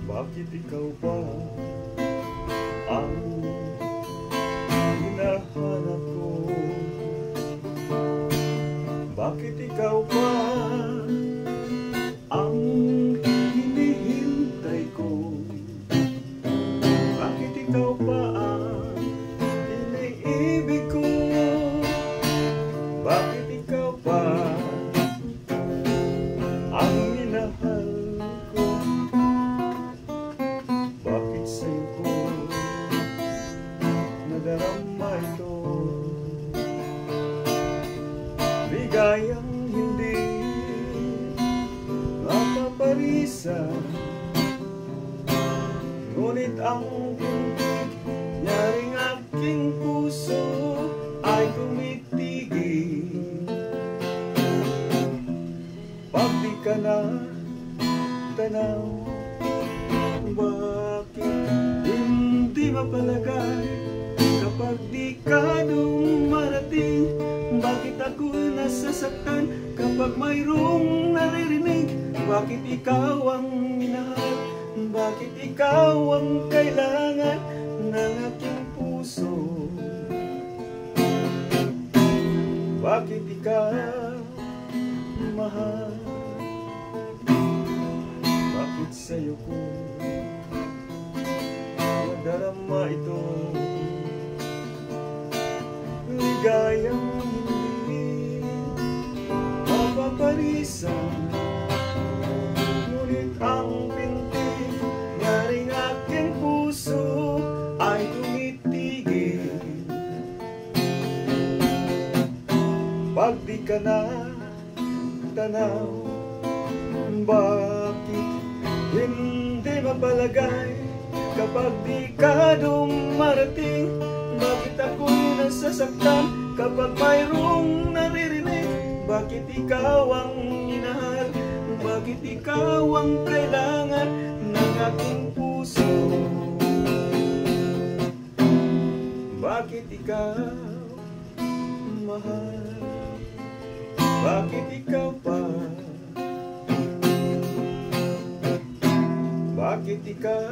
Bakit ikaw ba ang hinahanap ko? Bakit ikaw ba ang hinihintay ko? Bakit ikaw ba ang iniibig ko? Bakit ikaw ba ang minahal ko? Bakit sa'yo ko nadarama ito? Ligayang hindi mapaparisan, ngunit ang nyaring aking puso ay tumitigil. Pag di ka na tanaw, bakit hindi mapalagay? Kapag di ka dumarating, bakit ako nasasaktan? Kapag mayroong naririnig, bakit ikaw ang minahal? Bakit ikaw ang kailangan ng aking puso? Bakit ikaw mahal? Bakit sa'yo ko nadarama ito? Ligayang hindi mapaparisan, ngunit ang binti nyaring aking puso ay tumitigil. Pag di ka na tanaw, bakit hindi mapalagay? Kapag di ka dumarating, bakit ako nasasaktan? Kapag mayroong naririnig, bakit ikaw ang minahal? Bakit ikaw ang kailangan ng aking puso? Bakit ikaw mahal? Bakit ikaw pa? Bakit ikaw